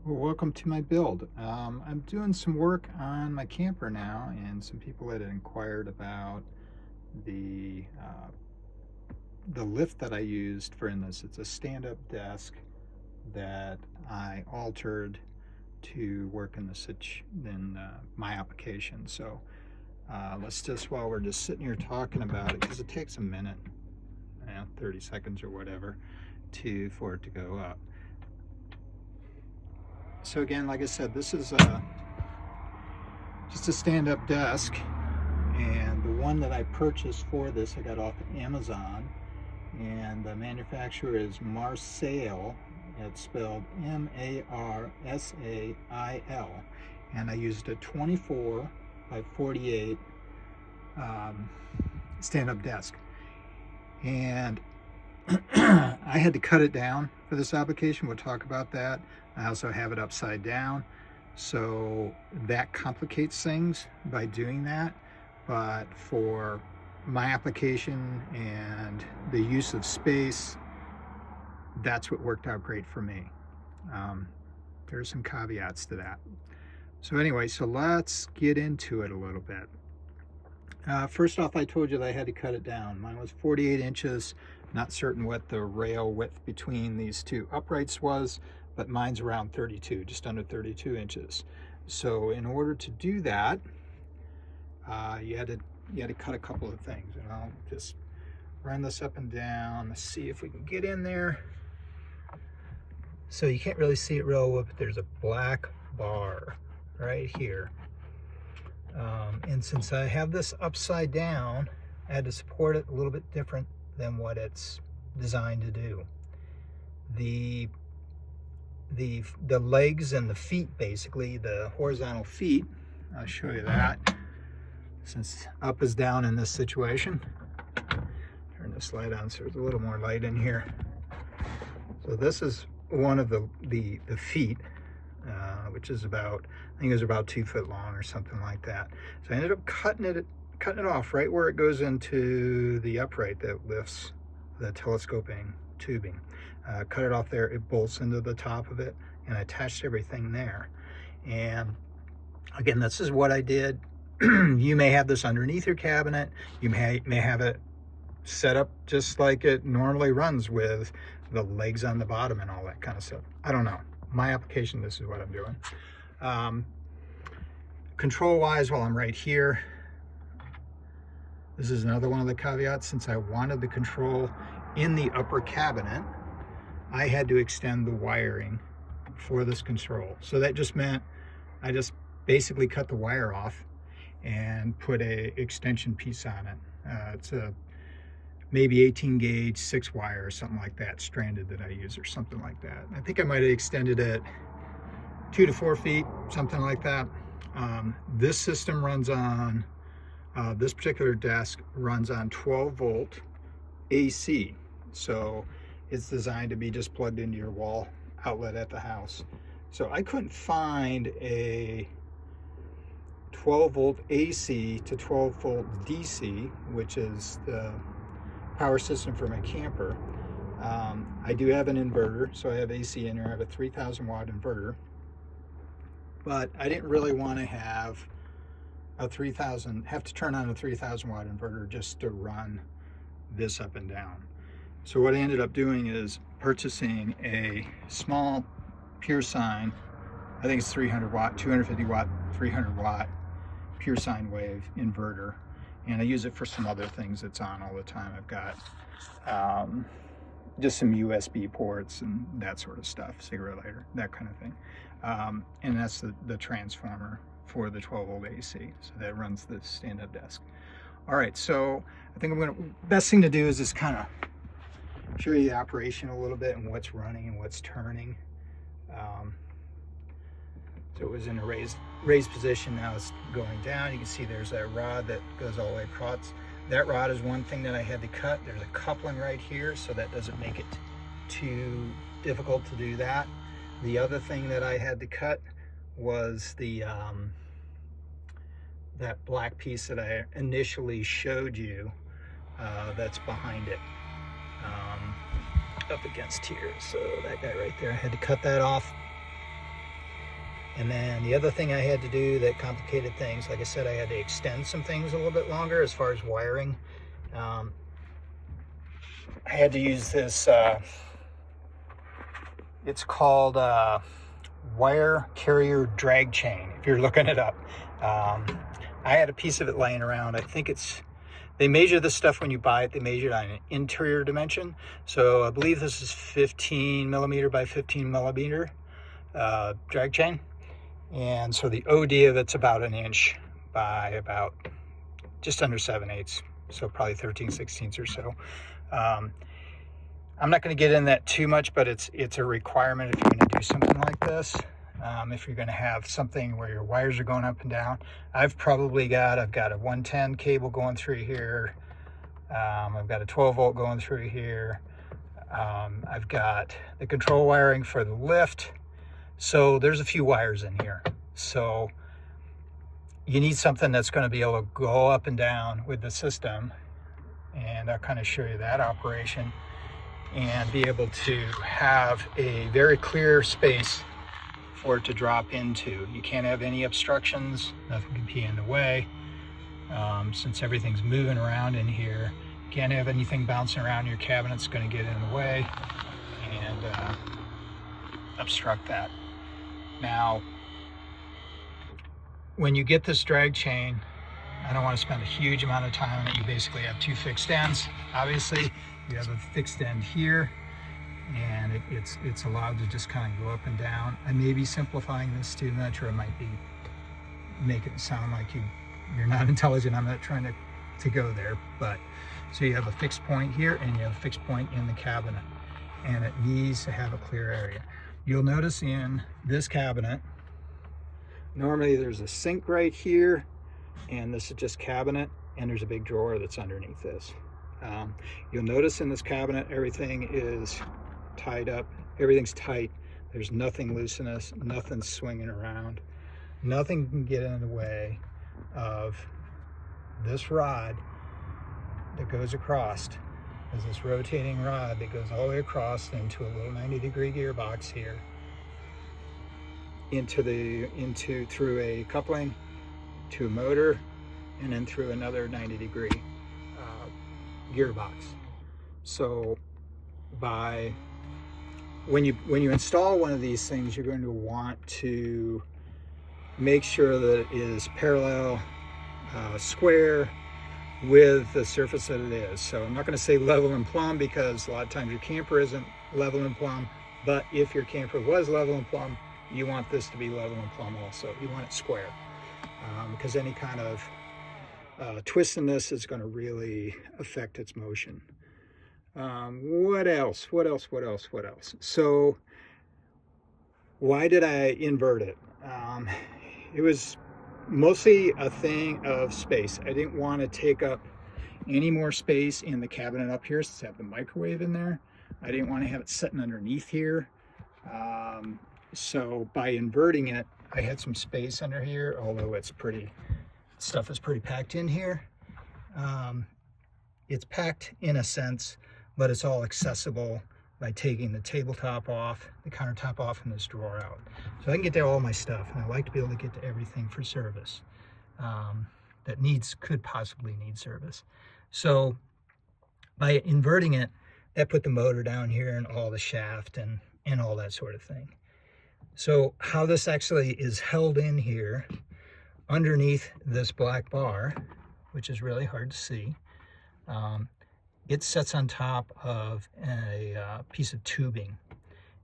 Well, welcome to my build. I'm doing some work on my camper now, and some people had inquired about the uh, the lift that I used for in this. It's a stand-up desk that I altered to work in my application. So let's just, while we're just sitting here talking about it, because it takes a minute, 30 seconds or whatever, for it to go up. So again, like I said, this is just a stand-up desk, and the one that I purchased for this I got off of Amazon, and the manufacturer is Marsail. It's spelled Marsail, and I used a 24 by 48 stand-up desk, and I had to cut it down for this application. We'll talk about that. I also have it upside down, so that complicates things by doing that. But for my application and the use of space, that's what worked out great for me. There's some caveats to that. So anyway, so let's get into it a little bit. First off, I told you that I had to cut it down. Mine was 48 inches. Not certain what the rail width between these two uprights was, but mine's around 32, just under 32 inches. So in order to do that, you had to cut a couple of things. And I'll just run this up and down. Let's see if we can get in there. So you can't really see it real well, but there's a black bar right here. And since I have this upside down, I had to support it a little bit different than what it's designed to do. The legs and the feet, basically the horizontal feet, I'll show you that, since up is down in this situation. Turn this light on so there's a little more light in here. So this is one of the feet, which is about, I think it was about 2 foot long or something like that. So I ended up cutting it off right where it goes into the upright that lifts the telescoping tubing. Cut it off there. It bolts into the top of it, and I attached everything there. And again, this is what I did. You may have this underneath your cabinet. You may have it set up just like it normally runs, with the legs on the bottom and all that kind of stuff. I don't know. My application, this is what I'm doing. Control wise, while I'm right here, this is another one of the caveats. Since I wanted the control in the upper cabinet, I had to extend the wiring for this control. So that just meant I just basically cut the wire off and put a extension piece on it. It's a maybe 18 gauge 6 wire or something like that, stranded, that I use, or something like that. I think I might have extended it 2 to 4 feet, something like that. This system runs on, this particular desk runs on 12 volt AC. So it's designed to be just plugged into your wall outlet at the house. So I couldn't find a 12 volt AC to 12 volt DC, which is the power system for my camper. I do have an inverter, so I have AC in here. I have a 3,000 watt inverter, but I didn't really want to have to turn on a 3,000 watt inverter just to run this up and down. So what I ended up doing is purchasing a small pure sine, I think it's 300 watt, 250 watt, 300 watt pure sine wave inverter. And I use it for some other things that's on all the time. I've got just some USB ports and that sort of stuff, cigarette lighter, that kind of thing. And that's the transformer for the 12 volt AC. So that runs the stand-up desk. All right, so I think best thing to do is just kind of show you the operation a little bit and what's running and what's turning. So it was in a raised position. Now it's going down. You can see there's that rod that goes all the way across. That rod is one thing that I had to cut. There's a coupling right here, so that doesn't make it too difficult to do that. The other thing that I had to cut was the that black piece that I initially showed you, that's behind it, up against here. So that guy right there, I had to cut that off. And then the other thing I had to do that complicated things, like I said, I had to extend some things a little bit longer as far as wiring. I had to use this, it's called wire carrier drag chain, if you're looking it up. I had a piece of it laying around. I think they measure this stuff when you buy it. They measure it on an interior dimension. So I believe this is 15 millimeter by 15 millimeter drag chain. And so the OD of it's about an inch by about just under 7/8, so probably 13/16 or so. I'm not going to get in that too much, but it's a requirement if you're going to do something like this. If you're going to have something where your wires are going up and down. I've got a 110 cable going through here. I've got a 12 volt going through here. I've got the control wiring for the lift. So there's a few wires in here. So you need something that's going to be able to go up and down with the system. And I'll kind of show you that operation and be able to have a very clear space for it to drop into. You can't have any obstructions, nothing can be in the way. Since everything's moving around in here, you can't have anything bouncing around your cabinet. It's going to get in the way and obstruct that. Now, when you get this drag chain, I don't want to spend a huge amount of time on it. You basically have two fixed ends. Obviously, you have a fixed end here, and it's allowed to just kind of go up and down. I may be simplifying this too much, or it might be make it sound like you're not intelligent. I'm not trying to go there, but so you have a fixed point here, and you have a fixed point in the cabinet, and it needs to have a clear area. You'll notice in this cabinet, normally there's a sink right here, and this is just cabinet, and there's a big drawer that's underneath this. You'll notice in this cabinet, everything is tied up. Everything's tight. There's nothing loose in this, nothing swinging around. Nothing can get in the way of this rod that goes across. There's this rotating rod that goes all the way across into a little 90-degree gearbox here, through a coupling to a motor, and then through another 90-degree gearbox. So when you install one of these things, you're going to want to make sure that it is parallel, square with the surface that it is. So I'm not going to say level and plumb, because a lot of times your camper isn't level and plumb, but if your camper was level and plumb, you want this to be level and plumb also. You want it square, because any kind of twist in this is going to really affect its motion. What else? So why did I invert it? It was mostly a thing of space. I didn't want to take up any more space in the cabinet up here, since I have the microwave in there. I didn't want to have it sitting underneath here. So by inverting it, I had some space under here, although stuff is pretty packed in here. It's packed in a sense, but it's all accessible by taking the tabletop off, the countertop off, and this drawer out. So I can get to all my stuff, and I like to be able to get to everything for service that could possibly need service. So by inverting it, that put the motor down here and all the shaft and all that sort of thing. So how this actually is held in here underneath this black bar, which is really hard to see, it sits on top of a piece of tubing.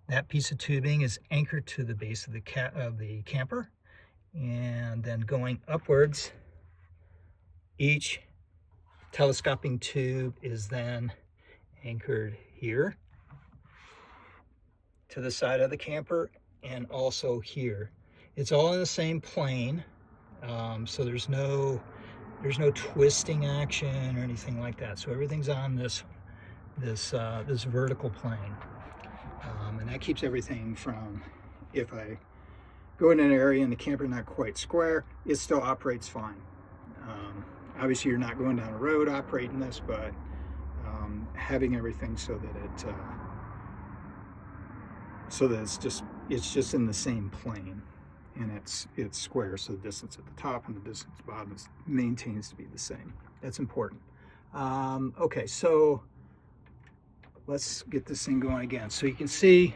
That piece of tubing is anchored to the base of the camper, and then going upwards, each telescoping tube is then anchored here to the side of the camper, and also here. It's all in the same plane, so there's no twisting action or anything like that. So everything's on this vertical plane, and that keeps everything from, if I go in an area and the camper not quite square, it still operates fine. Obviously, you're not going down a road operating this, but having everything so that it's just in the same plane, and it's square, so the distance at the top and the distance at the bottom maintains to be the same. That's important. Okay, so let's get this thing going again. So you can see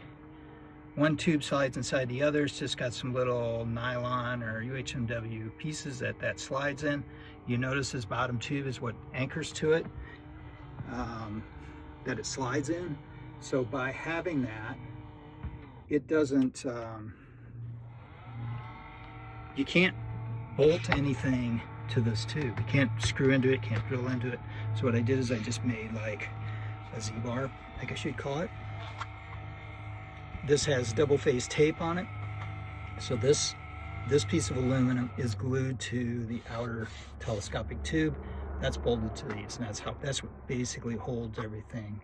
one tube slides inside the other. It's just got some little nylon or UHMW pieces that slides in. You notice this bottom tube is what anchors to it, that it slides in. So by having that, it doesn't, you can't bolt anything to this tube. You can't screw into it, can't drill into it. So what I did is I just made like a Z-bar, I guess you'd call it. This has double phase tape on it. So this piece of aluminum is glued to the outer telescopic tube. That's bolted to these, and that's what basically holds everything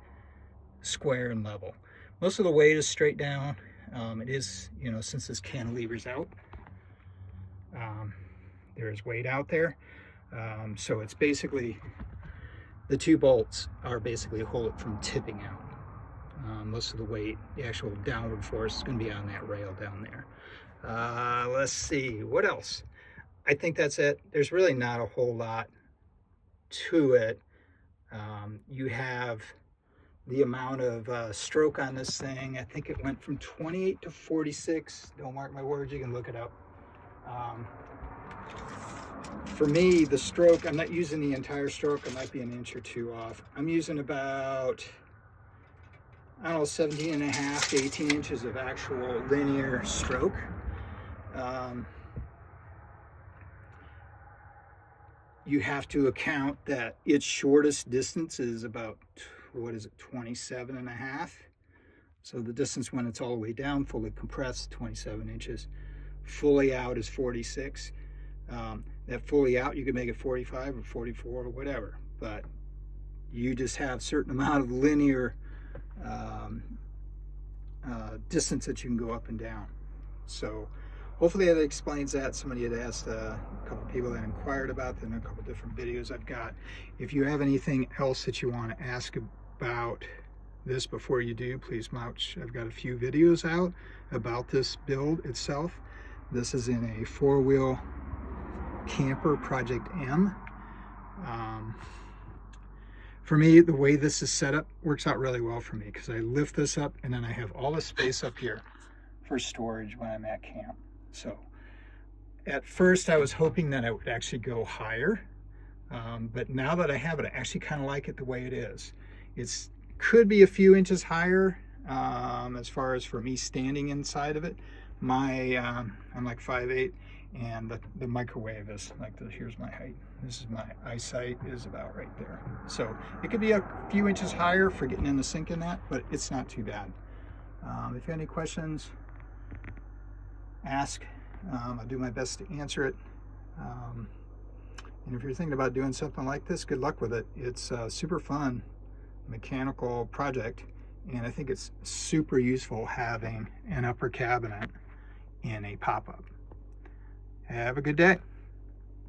square and level. Most of the weight is straight down. It is, you know, since this cantilever's out, there's weight out there. So it's basically, the two bolts are basically hold it from tipping out. Most of the weight, the actual downward force, is going to be on that rail down there. Let's see, what else? I think that's it. There's really not a whole lot to it. You have the amount of stroke on this thing. I think it went from 28 to 46. Don't mark my words, you can look it up. For me, the stroke, I'm not using the entire stroke. I might be an inch or two off. I'm using about, I don't know, 17 and a half to 18 inches of actual linear stroke. You have to account that its shortest distance is about, what is it, 27 and a half. So the distance when it's all the way down, fully compressed, 27 inches. Fully out is 46. That fully out, you can make it 45 or 44 or whatever, but you just have a certain amount of linear distance that you can go up and down. So hopefully that explains that. Somebody had asked, a couple people that inquired about that in a couple different videos I've got. If you have anything else that you want to ask about this before you do, please watch. I've got a few videos out about this build itself. This is in a 4-wheel camper, Project M. For me, the way this is set up works out really well for me, because I lift this up and then I have all the space up here for storage when I'm at camp. So at first I was hoping that I would actually go higher, but now that I have it, I actually kind of like it the way it is. It could be a few inches higher as far as for me standing inside of it. I'm like 5'8", and the microwave is like this. Here's my height. This is my eyesight is about right there. So it could be a few inches higher for getting in the sink in that, but it's not too bad. If you have any questions, ask. I'll do my best to answer it. And if you're thinking about doing something like this, good luck with it. It's a super fun mechanical project, and I think it's super useful having an upper cabinet in a pop-up. Have a good day.